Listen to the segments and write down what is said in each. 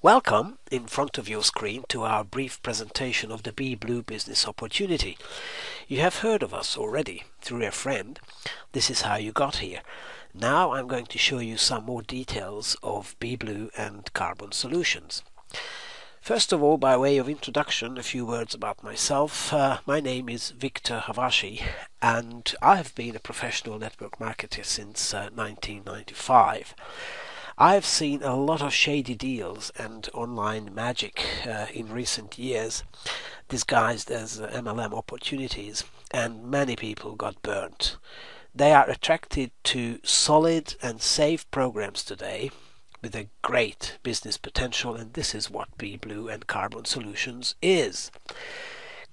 Welcome in front of your screen to our brief presentation of the bblue business opportunity. You have heard of us already through a friend. This is how you got here. Now I'm going to show you some more details of bblue and carbon solutions. First of all, by way of introduction, a few words about myself. My name is Victor Havashi and I have been a professional network marketer since 1995. I've seen a lot of shady deals and online magic in recent years, disguised as MLM opportunities, and many people got burnt. They are attracted to solid and safe programs today with a great business potential, and this is what bblue and Carbon Solutions is.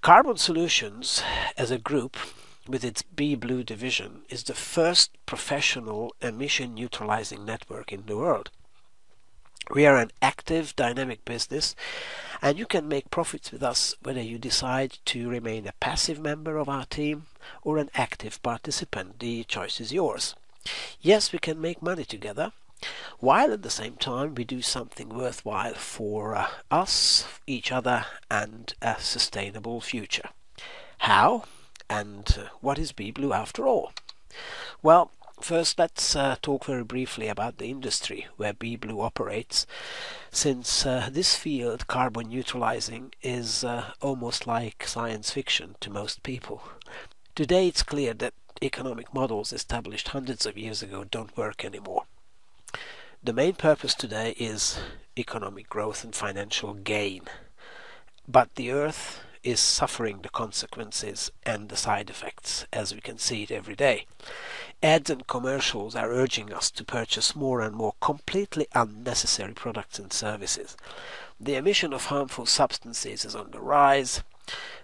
Carbon Solutions as a group with its bblue division is the first professional emission neutralizing network in the world. We are an active, dynamic business, and you can make profits with us whether you decide to remain a passive member of our team or an active participant. The choice is yours. Yes, we can make money together, while at the same time we do something worthwhile for us, each other, and a sustainable future. How? And what is bblue after all? Well, first let's talk very briefly about the industry where bblue operates, since this field, carbon neutralizing, is almost like science fiction to most people. Today it's clear that economic models established hundreds of years ago don't work anymore. The main purpose today is economic growth and financial gain, but the Earth is suffering the consequences and the side effects, as we can see it every day. Ads and commercials are urging us to purchase more and more completely unnecessary products and services. The emission of harmful substances is on the rise,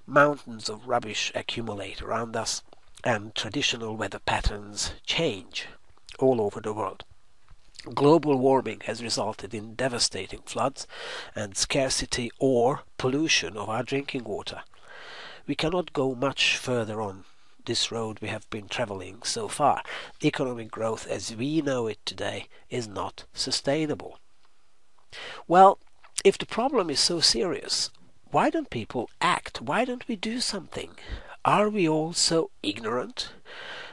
mountains of rubbish accumulate around us, and traditional weather patterns change all over the world. Global warming has resulted in devastating floods and scarcity or pollution of our drinking water. We cannot go much further on this road we have been traveling so far. Economic growth as we know it today is not sustainable. Well, if the problem is so serious, why don't people act? Why don't we do something? Are we all so ignorant?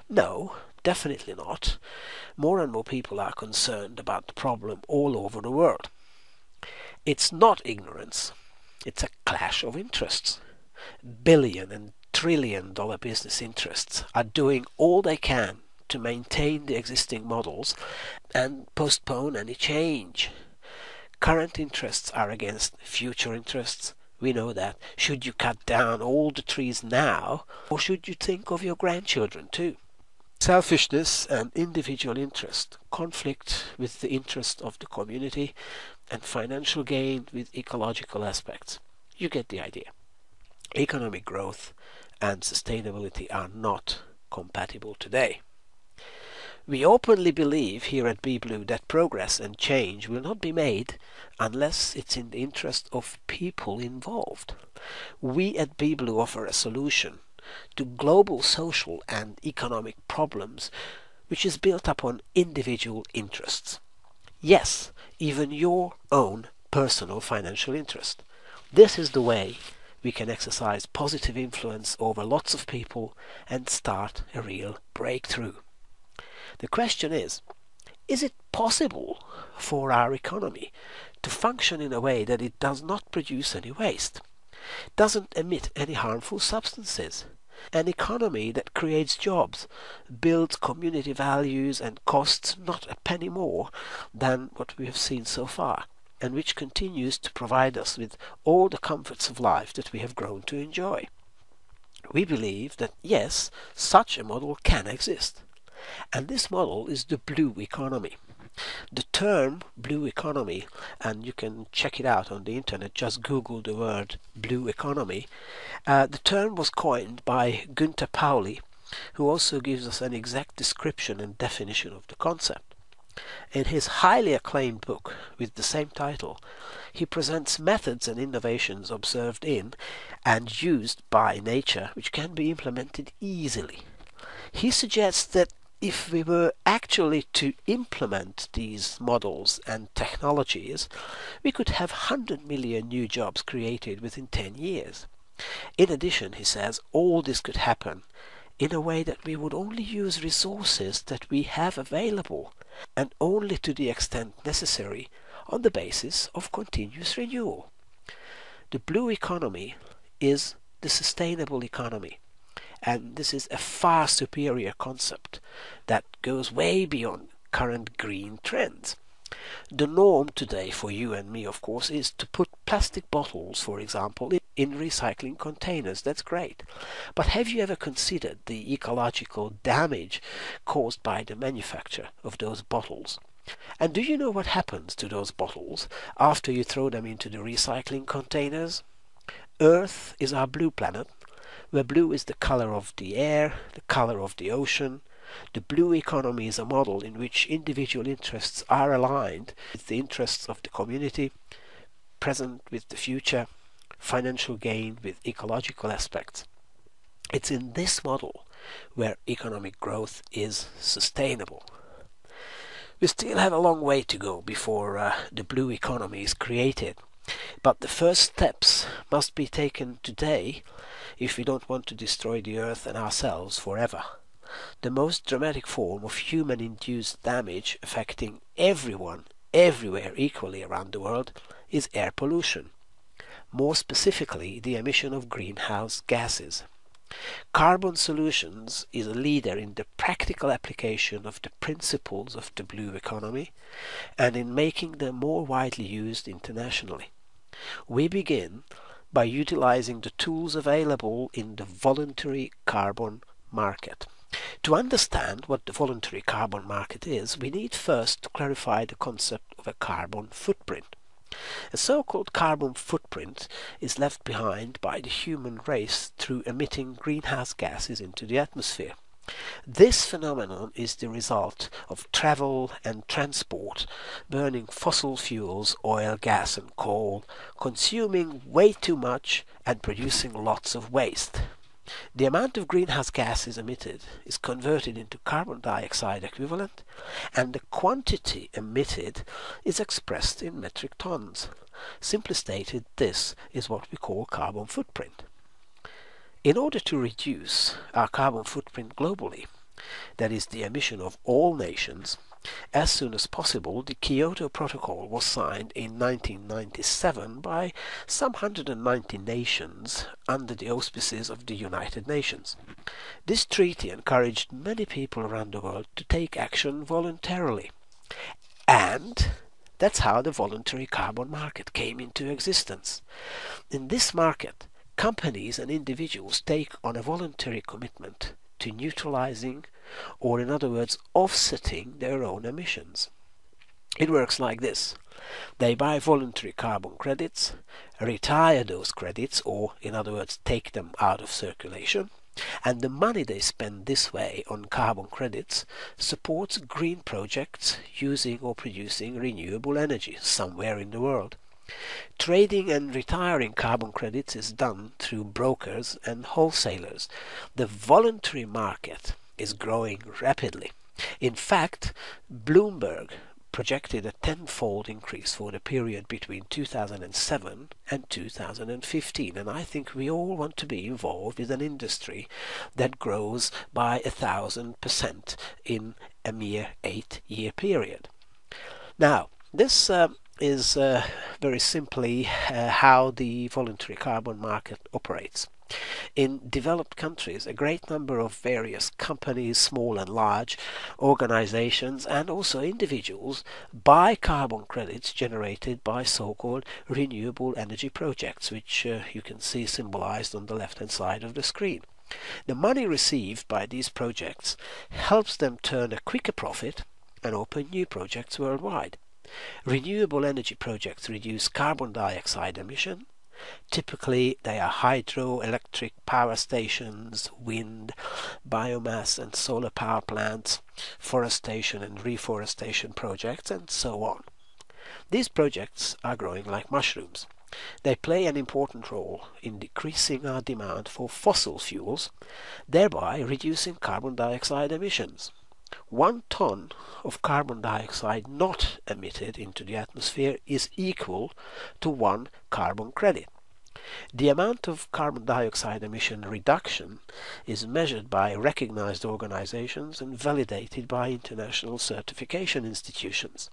No, definitely not. More and more people are concerned about the problem all over the world. It's not ignorance, it's a clash of interests. Billion and trillion dollar business interests are doing all they can to maintain the existing models and postpone any change. Current interests are against future interests. We know that. Should you cut down all the trees now, or should you think of your grandchildren too? Selfishness and individual interest conflict with the interest of the community, and financial gain with ecological aspects. You get the idea. Economic growth and sustainability are not compatible today. We openly believe here at bblue that progress and change will not be made unless it's in the interest of people involved. We at bblue offer a solution to global social and economic problems which is built upon individual interests. Yes, even your own personal financial interest. This is the way we can exercise positive influence over lots of people and start a real breakthrough. The question is it possible for our economy to function in a way that it does not produce any waste, doesn't emit any harmful substances? An economy that creates jobs, builds community values and costs not a penny more than what we have seen so far, and which continues to provide us with all the comforts of life that we have grown to enjoy. We believe that yes, such a model can exist, and this model is the blue economy. The term blue economy, and you can check it out on the internet, just Google the word blue economy. The term was coined by Günther Pauli, who also gives us an exact description and definition of the concept. In his highly acclaimed book with the same title, he presents methods and innovations observed in and used by nature which can be implemented easily. He suggests that if we were actually to implement these models and technologies, we could have 100 million new jobs created within 10 years. In addition, he says, all this could happen in a way that we would only use resources that we have available, and only to the extent necessary on the basis of continuous renewal. The blue economy is the sustainable economy, and this is a far superior concept that goes way beyond current green trends. The norm today for you and me, of course, is to put plastic bottles, for example, in recycling containers. That's great. But have you ever considered the ecological damage caused by the manufacture of those bottles? And do you know what happens to those bottles after you throw them into the recycling containers? Earth is our blue planet, where blue is the color of the air, the color of the ocean. The blue economy is a model in which individual interests are aligned with the interests of the community, present with the future, financial gain with ecological aspects. It's in this model where economic growth is sustainable. We still have a long way to go before the blue economy is created, but the first steps must be taken today if we don't want to destroy the earth and ourselves forever. The most dramatic form of human-induced damage affecting everyone, everywhere equally around the world is air pollution. More specifically, the emission of greenhouse gases. Carbon Solutions is a leader in the practical application of the principles of the blue economy and in making them more widely used internationally. We begin by utilizing the tools available in the voluntary carbon market. To understand what the voluntary carbon market is, we need first to clarify the concept of a carbon footprint. A so-called carbon footprint is left behind by the human race through emitting greenhouse gases into the atmosphere. This phenomenon is the result of travel and transport, burning fossil fuels, oil, gas and coal, consuming way too much and producing lots of waste. The amount of greenhouse gases emitted is converted into carbon dioxide equivalent, and the quantity emitted is expressed in metric tons. Simply stated, this is what we call carbon footprint. In order to reduce our carbon footprint globally, that is the emission of all nations, as soon as possible, the Kyoto Protocol was signed in 1997 by some 190 nations under the auspices of the United Nations. This treaty encouraged many people around the world to take action voluntarily. And that's how the voluntary carbon market came into existence. In this market, companies and individuals take on a voluntary commitment to neutralizing, or in other words, offsetting their own emissions. It works like this. They buy voluntary carbon credits, retire those credits, or in other words, take them out of circulation, and the money they spend this way on carbon credits supports green projects using or producing renewable energy somewhere in the world. Trading and retiring carbon credits is done through brokers and wholesalers. The voluntary market is growing rapidly. In fact, Bloomberg projected a tenfold increase for the period between 2007 and 2015, and I think we all want to be involved with an industry that grows by 1,000% in a mere 8-year period. Now, this is very simply how the voluntary carbon market operates. In developed countries, a great number of various companies, small and large, organizations and also individuals buy carbon credits generated by so-called renewable energy projects, which you can see symbolized on the left-hand side of the screen. The money received by these projects helps them turn a quicker profit and open new projects worldwide. Renewable energy projects reduce carbon dioxide emission. Typically they are hydroelectric power stations, wind, biomass and solar power plants, forestation and reforestation projects and so on. These projects are growing like mushrooms. They play an important role in decreasing our demand for fossil fuels, thereby reducing carbon dioxide emissions. 1 ton of carbon dioxide not emitted into the atmosphere is equal to 1 carbon credit. The amount of carbon dioxide emission reduction is measured by recognized organizations and validated by international certification institutions.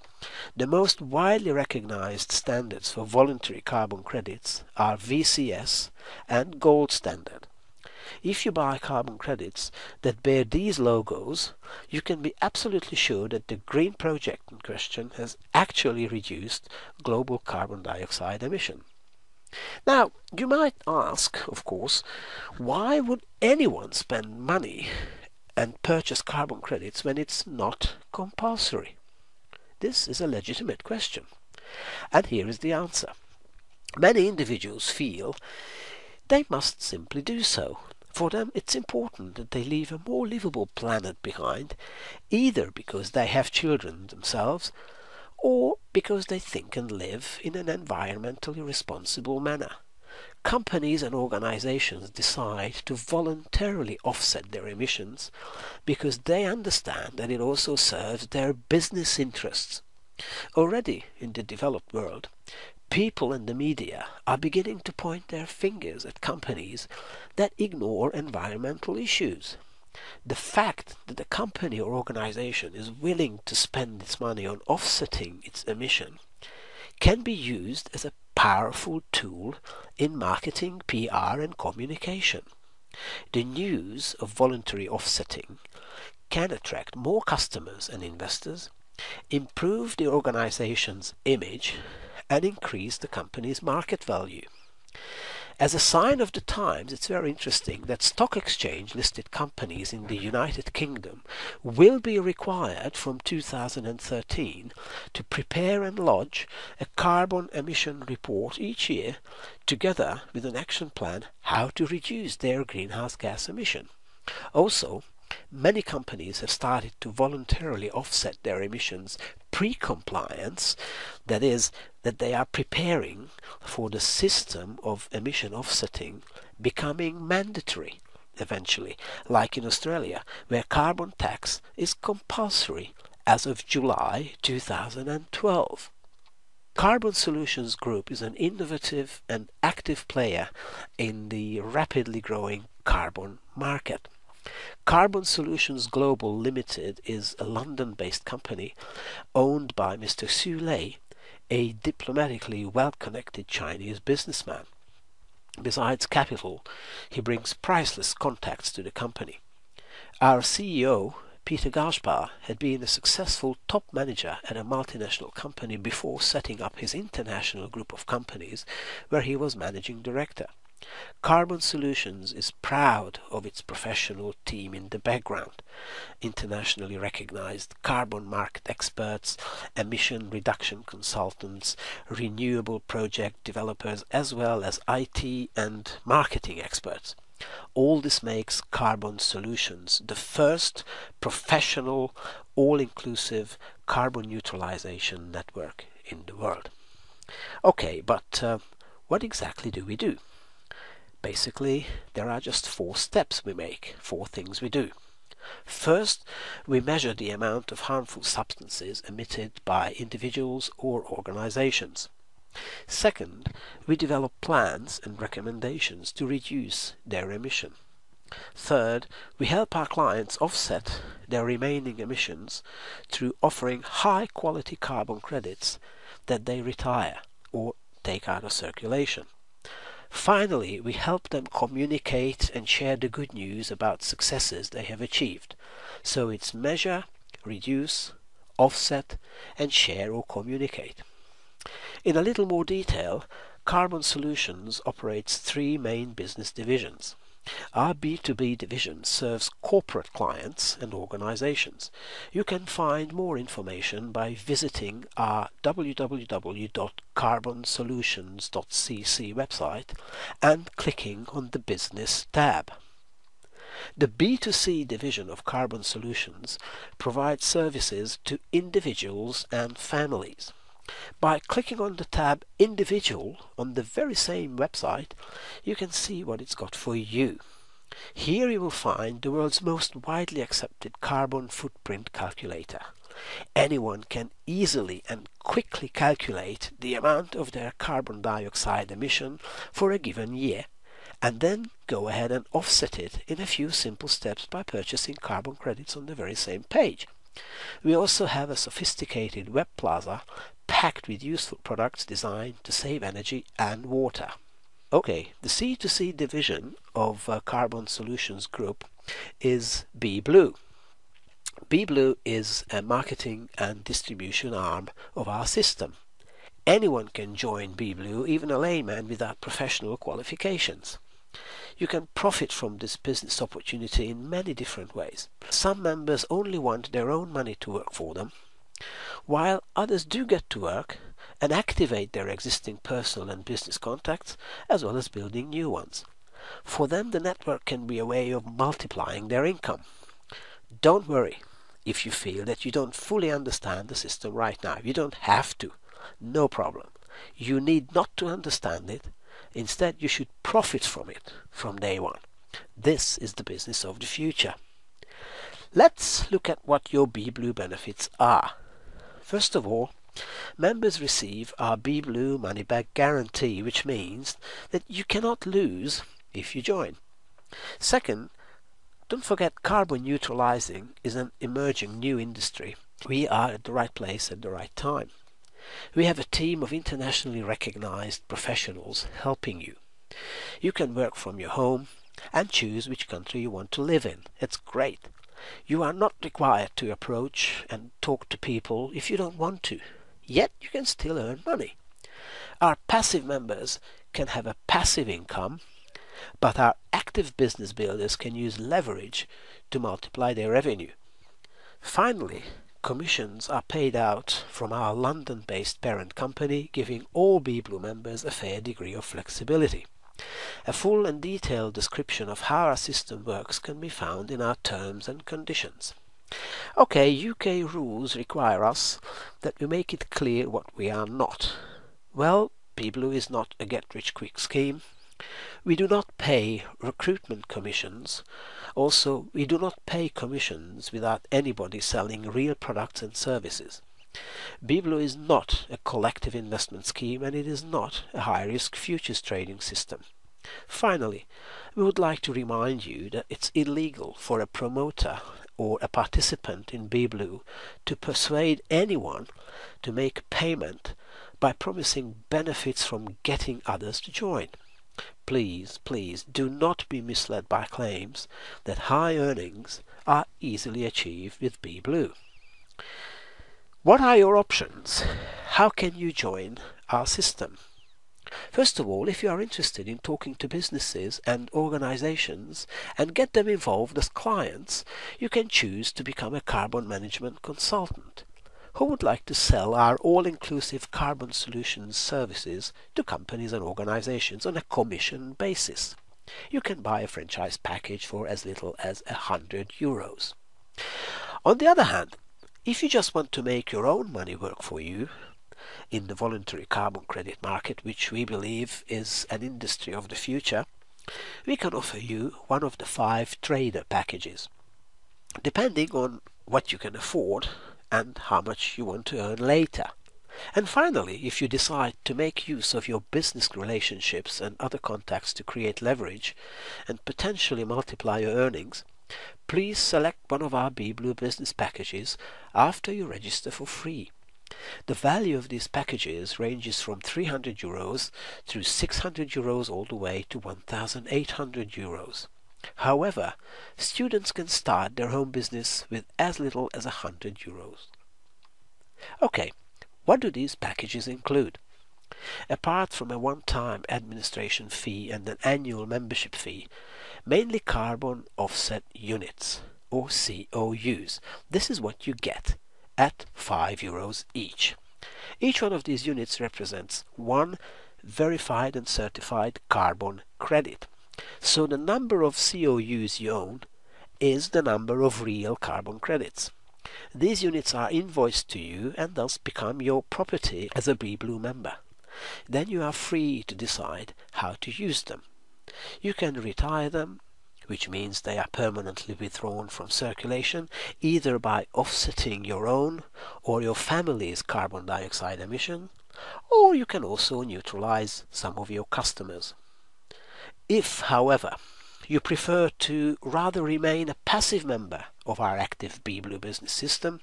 The most widely recognized standards for voluntary carbon credits are VCS and Gold Standard. If you buy carbon credits that bear these logos, you can be absolutely sure that the green project in question has actually reduced global carbon dioxide emission. Now, you might ask, of course, why would anyone spend money and purchase carbon credits when it's not compulsory? This is a legitimate question. And here is the answer. Many individuals feel they must simply do so. For them, it's important that they leave a more livable planet behind, either because they have children themselves, or because they think and live in an environmentally responsible manner. Companies and organizations decide to voluntarily offset their emissions because they understand that it also serves their business interests. Already in the developed world, people and the media are beginning to point their fingers at companies that ignore environmental issues. The fact that a company or organization is willing to spend its money on offsetting its emission can be used as a powerful tool in marketing, PR and communication. The news of voluntary offsetting can attract more customers and investors, improve the organization's image and increase the company's market value. As a sign of the times, it's very interesting that stock exchange listed companies in the United Kingdom will be required from 2013 to prepare and lodge a carbon emission report each year, together with an action plan how to reduce their greenhouse gas emission. Also, many companies have started to voluntarily offset their emissions pre-compliance, that is, that they are preparing for the system of emission offsetting becoming mandatory eventually, like in Australia, where carbon tax is compulsory as of July 2012. Carbon Solutions Group is an innovative and active player in the rapidly growing carbon market. Carbon Solutions Global Limited is a London-based company owned by Mr. Xu Lei, a diplomatically well-connected Chinese businessman. Besides capital, he brings priceless contacts to the company. Our CEO, Peter Gaspar, had been a successful top manager at a multinational company before setting up his international group of companies, where he was managing director. Carbon Solutions is proud of its professional team in the background, internationally recognized carbon market experts, emission reduction consultants, renewable project developers, as well as IT and marketing experts. All this makes Carbon Solutions the first professional, all-inclusive carbon neutralization network in the world. Okay, but what exactly do we do? Basically, there are just 4 steps we make, 4 things we do. First, we measure the amount of harmful substances emitted by individuals or organizations. Second, we develop plans and recommendations to reduce their emission. Third, we help our clients offset their remaining emissions through offering high-quality carbon credits that they retire or take out of circulation. Finally, we help them communicate and share the good news about successes they have achieved. So it's measure, reduce, offset, and share or communicate. In a little more detail, Carbon Solutions operates 3 main business divisions. Our B2B division serves corporate clients and organizations. You can find more information by visiting our www.carbonsolutions.cc website and clicking on the Business tab. The B2C division of Carbon Solutions provides services to individuals and families. By clicking on the tab Individual on the very same website, you can see what it's got for you. Here you will find the world's most widely accepted carbon footprint calculator. Anyone can easily and quickly calculate the amount of their carbon dioxide emission for a given year, and then go ahead and offset it in a few simple steps by purchasing carbon credits on the very same page. We also have a sophisticated web plaza packed with useful products designed to save energy and water. Okay, the C2C division of Carbon Solutions Group is bblue. bblue is a marketing and distribution arm of our system. Anyone can join bblue, even a layman without professional qualifications. You can profit from this business opportunity in many different ways. Some members only want their own money to work for them, while others do get to work and activate their existing personal and business contacts, as well as building new ones. For them, the network can be a way of multiplying their income. Don't worry if you feel that you don't fully understand the system right now. You don't have to. No problem. You need not to understand it. Instead, you should profit from it from day one. This is the business of the future. Let's look at what your bblue benefits are. First of all, members receive our bblue money back guarantee, which means that you cannot lose if you join. Second, don't forget carbon neutralizing is an emerging new industry. We are at the right place at the right time. We have a team of internationally recognized professionals helping you. You can work from your home and choose which country you want to live in. It's great. You are not required to approach and talk to people if you don't want to. Yet you can still earn money. Our passive members can have a passive income, but our active business builders can use leverage to multiply their revenue. Finally, commissions are paid out from our London-based parent company, giving all bblue members a fair degree of flexibility. A full and detailed description of how our system works can be found in our terms and conditions. Okay, UK rules require us that we make it clear what we are not. Well, bblue is not a get-rich-quick scheme. We do not pay recruitment commissions. Also, we do not pay commissions without anybody selling real products and services. bblue is not a collective investment scheme, and it is not a high-risk futures trading system. Finally, we would like to remind you that it's illegal for a promoter or a participant in bblue to persuade anyone to make a payment by promising benefits from getting others to join. Please, please do not be misled by claims that high earnings are easily achieved with bblue. What are your options? How can you join our system? First of all, if you are interested in talking to businesses and organizations and get them involved as clients, you can choose to become a carbon management consultant who would like to sell our all-inclusive carbon solutions services to companies and organizations on a commission basis. You can buy a franchise package for as little as €100. On the other hand, if you just want to make your own money work for you in the voluntary carbon credit market, which we believe is an industry of the future, we can offer you one of the 5 trader packages. Depending on what you can afford and how much you want to earn later. And finally, if you decide to make use of your business relationships and other contacts to create leverage and potentially multiply your earnings, please select one of our bblue business packages after you register for free. The value of these packages ranges from €300 through €600 all the way to €1,800. However, students can start their home business with as little as €100. Okay, what do these packages include? Apart from a one-time administration fee and an annual membership fee, mainly carbon offset units, or COUs. This is what you get at €5 each. Each one of these units represents one verified and certified carbon credit. So the number of COUs you own is the number of real carbon credits. These units are invoiced to you and thus become your property as a bblue member. Then you are free to decide how to use them. You can retire them which means they are permanently withdrawn from circulation, either by offsetting your own or your family's carbon dioxide emission, or you can also neutralize some of your customers. If, however, you prefer to rather remain a passive member of our active bblue business system,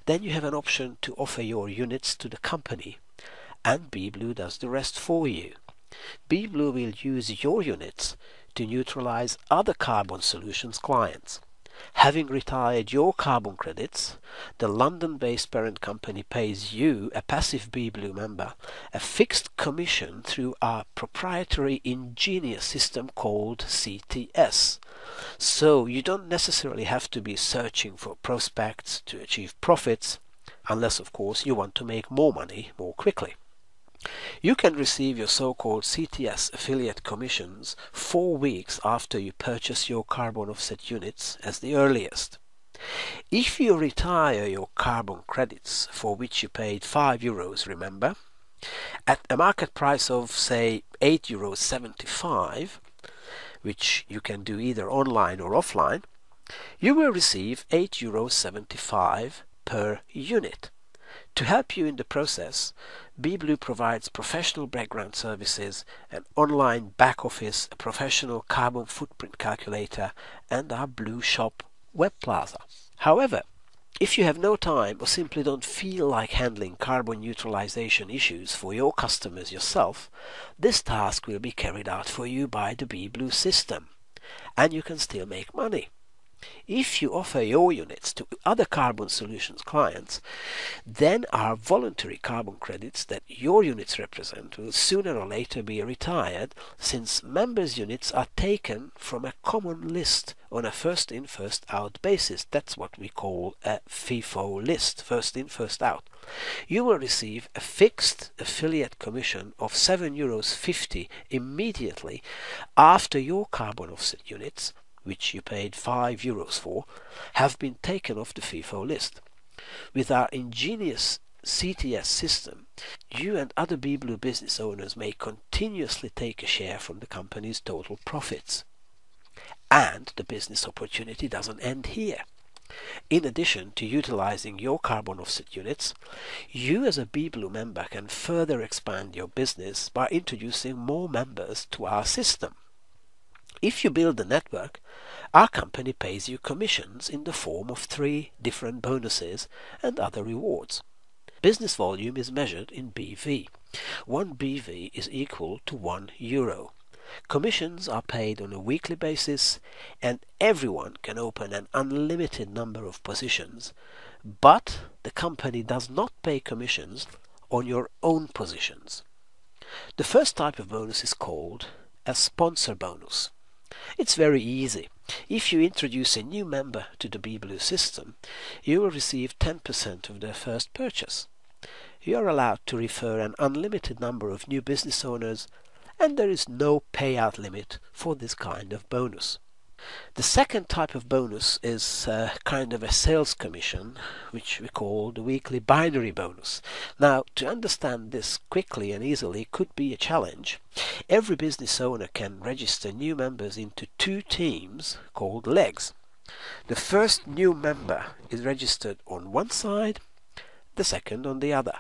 then you have an option to offer your units to the company, and bblue does the rest for you. bblue will use your units to neutralize other Carbon Solutions clients. Having retired your carbon credits, the London-based parent company pays you, a passive bblue member, a fixed commission through our proprietary ingenious system called CTS. So you don't necessarily have to be searching for prospects to achieve profits, unless of course you want to make more money more quickly. You can receive your so-called CTS affiliate commissions 4 weeks after you purchase your carbon offset units as the earliest. If you retire your carbon credits, for which you paid €5, remember, at a market price of say €8.75, which you can do either online or offline, you will receive €8.75 per unit. To help you in the process, bblue provides professional background services, an online back office, a professional carbon footprint calculator, and our Blue Shop web plaza. However, if you have no time or simply don't feel like handling carbon neutralization issues for your customers yourself, this task will be carried out for you by the bblue system, and you can still make money. If you offer your units to other Carbon Solutions clients, then our voluntary carbon credits that your units represent will sooner or later be retired, since members' units are taken from a common list on a first-in, first-out basis. That's what we call a FIFO list, first-in, first-out. You will receive a fixed affiliate commission of €7.50 immediately after your carbon offset units, which you paid €5 for, have been taken off the FIFO list. With our ingenious CTS system, you and other bblue business owners may continuously take a share from the company's total profits. And the business opportunity doesn't end here. In addition to utilizing your carbon offset units, you as a bblue member can further expand your business by introducing more members to our system. If you build a network, our company pays you commissions in the form of 3 different bonuses and other rewards. Business volume is measured in BV. 1 BV is equal to €1. Commissions are paid on a weekly basis, and everyone can open an unlimited number of positions, but the company does not pay commissions on your own positions. The first type of bonus is called a sponsor bonus. It's very easy. If you introduce a new member to the bblue system, you will receive 10% of their first purchase. You are allowed to refer an unlimited number of new business owners, and there is no payout limit for this kind of bonus. The second type of bonus is kind of a sales commission, which we call the weekly binary bonus. Now, to understand this quickly and easily could be a challenge. Every business owner can register new members into 2 teams called legs. The first new member is registered on one side, the second on the other.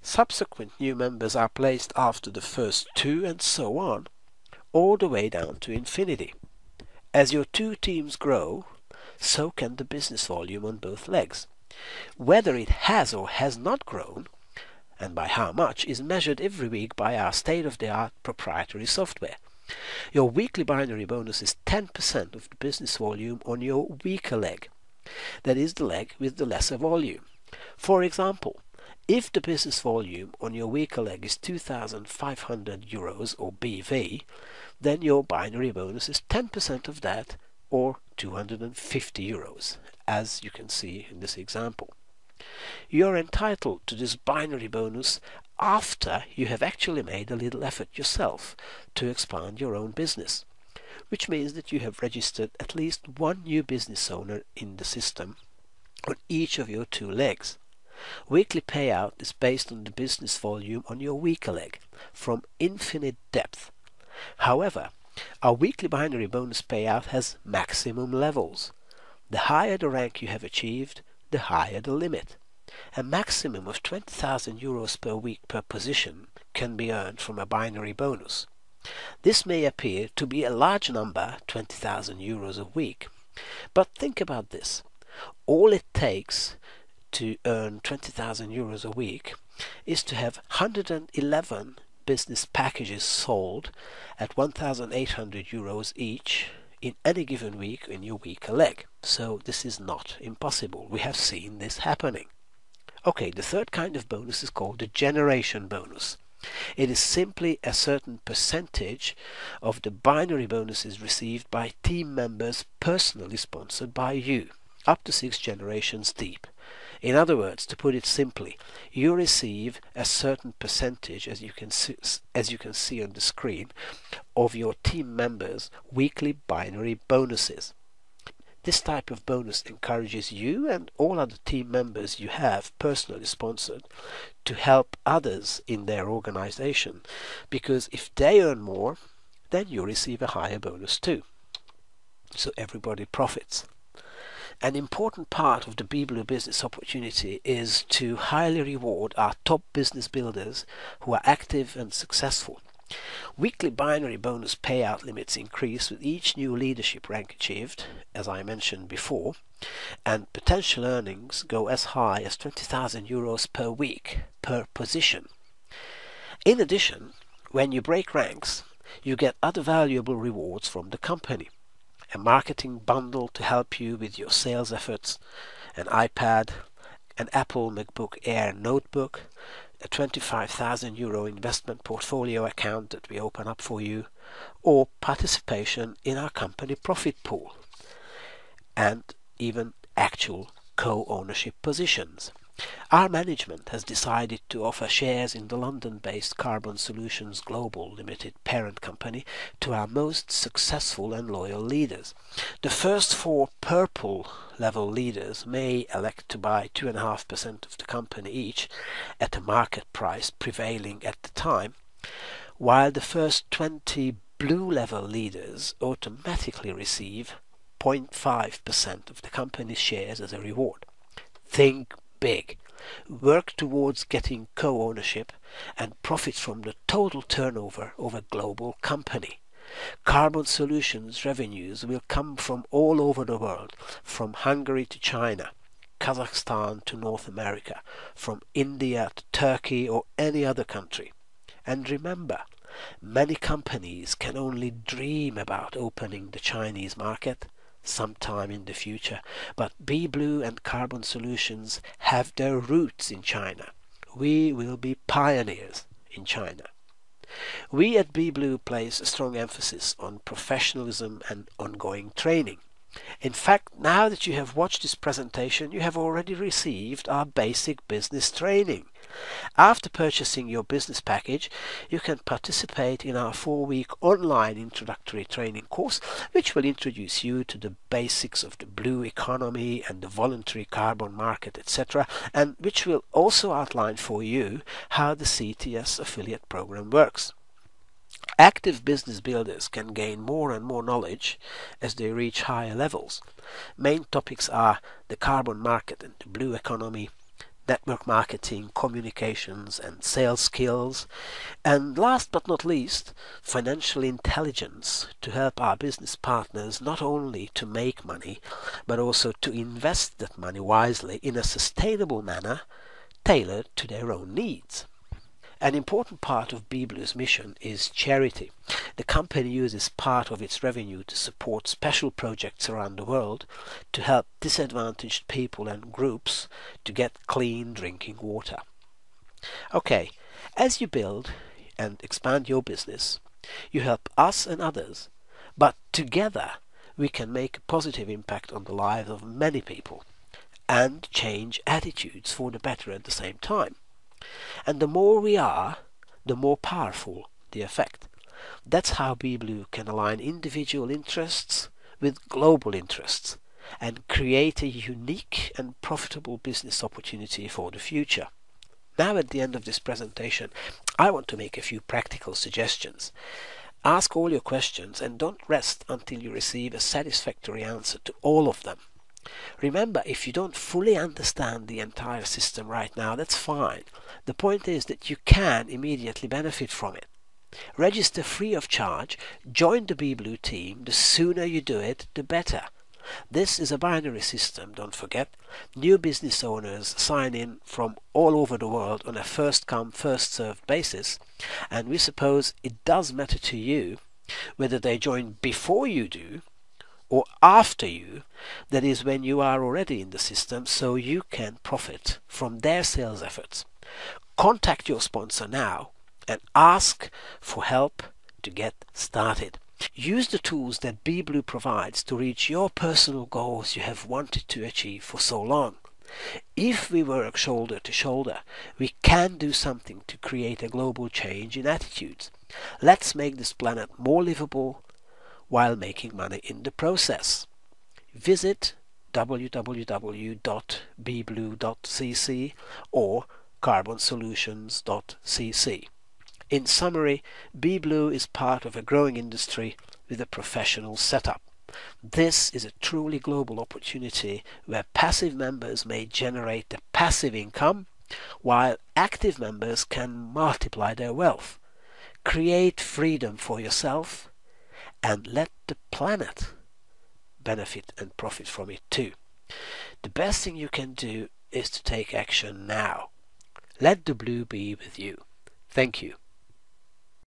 Subsequent new members are placed after the first 2, and so on, all the way down to infinity. As your 2 teams grow, so can the business volume on both legs. Whether it has or has not grown, and by how much, is measured every week by our state-of-the-art proprietary software. Your weekly binary bonus is 10% of the business volume on your weaker leg. That is the leg with the lesser volume. For example, if the business volume on your weaker leg is €2,500 or BV, then your binary bonus is 10% of that, or €250, as you can see in this example. You are entitled to this binary bonus after you have actually made a little effort yourself to expand your own business, which means that you have registered at least 1 new business owner in the system on each of your 2 legs. Weekly payout is based on the business volume on your weaker leg, from infinite depth. However, Our weekly binary bonus payout has maximum levels. The higher the rank you have achieved, the higher the limit. A maximum of 20,000 euros per week per position can be earned from a binary bonus. This may appear to be a large number, 20,000 euros a week, but think about this. All it takes to earn 20,000 euros a week is to have 111 business packages sold at 1,800 euros each in any given week in your weaker leg. So this is not impossible. We have seen this happening. Okay, the third kind of bonus is called the generation bonus. It is simply a certain percentage of the binary bonuses received by team members personally sponsored by you, up to 6 generations deep. In other words, to put it simply, you receive a certain percentage, as you can see on the screen, of your team members' weekly binary bonuses. This type of bonus encourages you and all other team members you have personally sponsored to help others in their organization, because if they earn more, then you receive a higher bonus too. So everybody profits. An important part of the bblue business opportunity is to highly reward our top business builders who are active and successful. Weekly binary bonus payout limits increase with each new leadership rank achieved, as I mentioned before, and potential earnings go as high as 20,000 euros per week per position. In addition, when you break ranks, you get other valuable rewards from the company. A marketing bundle to help you with your sales efforts, an iPad, an Apple MacBook Air notebook, a 25,000 euro investment portfolio account that we open up for you, or participation in our company profit pool, and even actual co-ownership positions. Our management has decided to offer shares in the London-based Carbon Solutions Global Limited parent company to our most successful and loyal leaders. The first 4 purple level leaders may elect to buy 2.5% of the company each at a market price prevailing at the time, while the first 20 blue level leaders automatically receive 0.5% of the company's shares as a reward. Think big. Work towards getting co-ownership and profit from the total turnover of a global company. Carbon Solutions revenues will come from all over the world, from Hungary to China, Kazakhstan to North America, from India to Turkey or any other country. And remember, many companies can only dream about opening the Chinese market sometime in the future, but bblue and Carbon Solutions have their roots in China. We will be pioneers in China. We at bblue place a strong emphasis on professionalism and ongoing training. In fact, now that you have watched this presentation, you have already received our basic business training. After purchasing your business package, you can participate in our 4-week online introductory training course, which will introduce you to the basics of the blue economy and the voluntary carbon market, etc., and which will also outline for you how the CTS affiliate program works. Active business builders can gain more and more knowledge as they reach higher levels. Main topics are the carbon market and the blue economy, network marketing, communications and sales skills, and last but not least, financial intelligence to help our business partners not only to make money, but also to invest that money wisely in a sustainable manner tailored to their own needs. An important part of bblue's mission is charity. The company uses part of its revenue to support special projects around the world to help disadvantaged people and groups to get clean drinking water. Okay, as you build and expand your business, you help us and others, but together we can make a positive impact on the lives of many people and change attitudes for the better at the same time. And the more we are, the more powerful the effect. That's how bblue can align individual interests with global interests and create a unique and profitable business opportunity for the future. Now at the end of this presentation, I want to make a few practical suggestions. Ask all your questions and don't rest until you receive a satisfactory answer to all of them. Remember, if you don't fully understand the entire system right now, that's fine. The point is that you can immediately benefit from it. Register free of charge, join the bblue team. The sooner you do it, the better. This is a binary system, don't forget. New business owners sign in from all over the world on a first-come, first-served basis, and we suppose it does matter to you whether they join before you do or after you, that is when you are already in the system, so you can profit from their sales efforts. Contact your sponsor now and ask for help to get started. Use the tools that bblue provides to reach your personal goals you have wanted to achieve for so long. If we work shoulder to shoulder, we can do something to create a global change in attitudes. Let's make this planet more livable while making money in the process. Visit www.bblue.cc or carbonsolutions.cc. In summary, bblue is part of a growing industry with a professional setup. This is a truly global opportunity where passive members may generate a passive income, while active members can multiply their wealth. Create freedom for yourself and let the planet benefit and profit from it too. The best thing you can do is to take action now. Let the blue be with you. Thank you.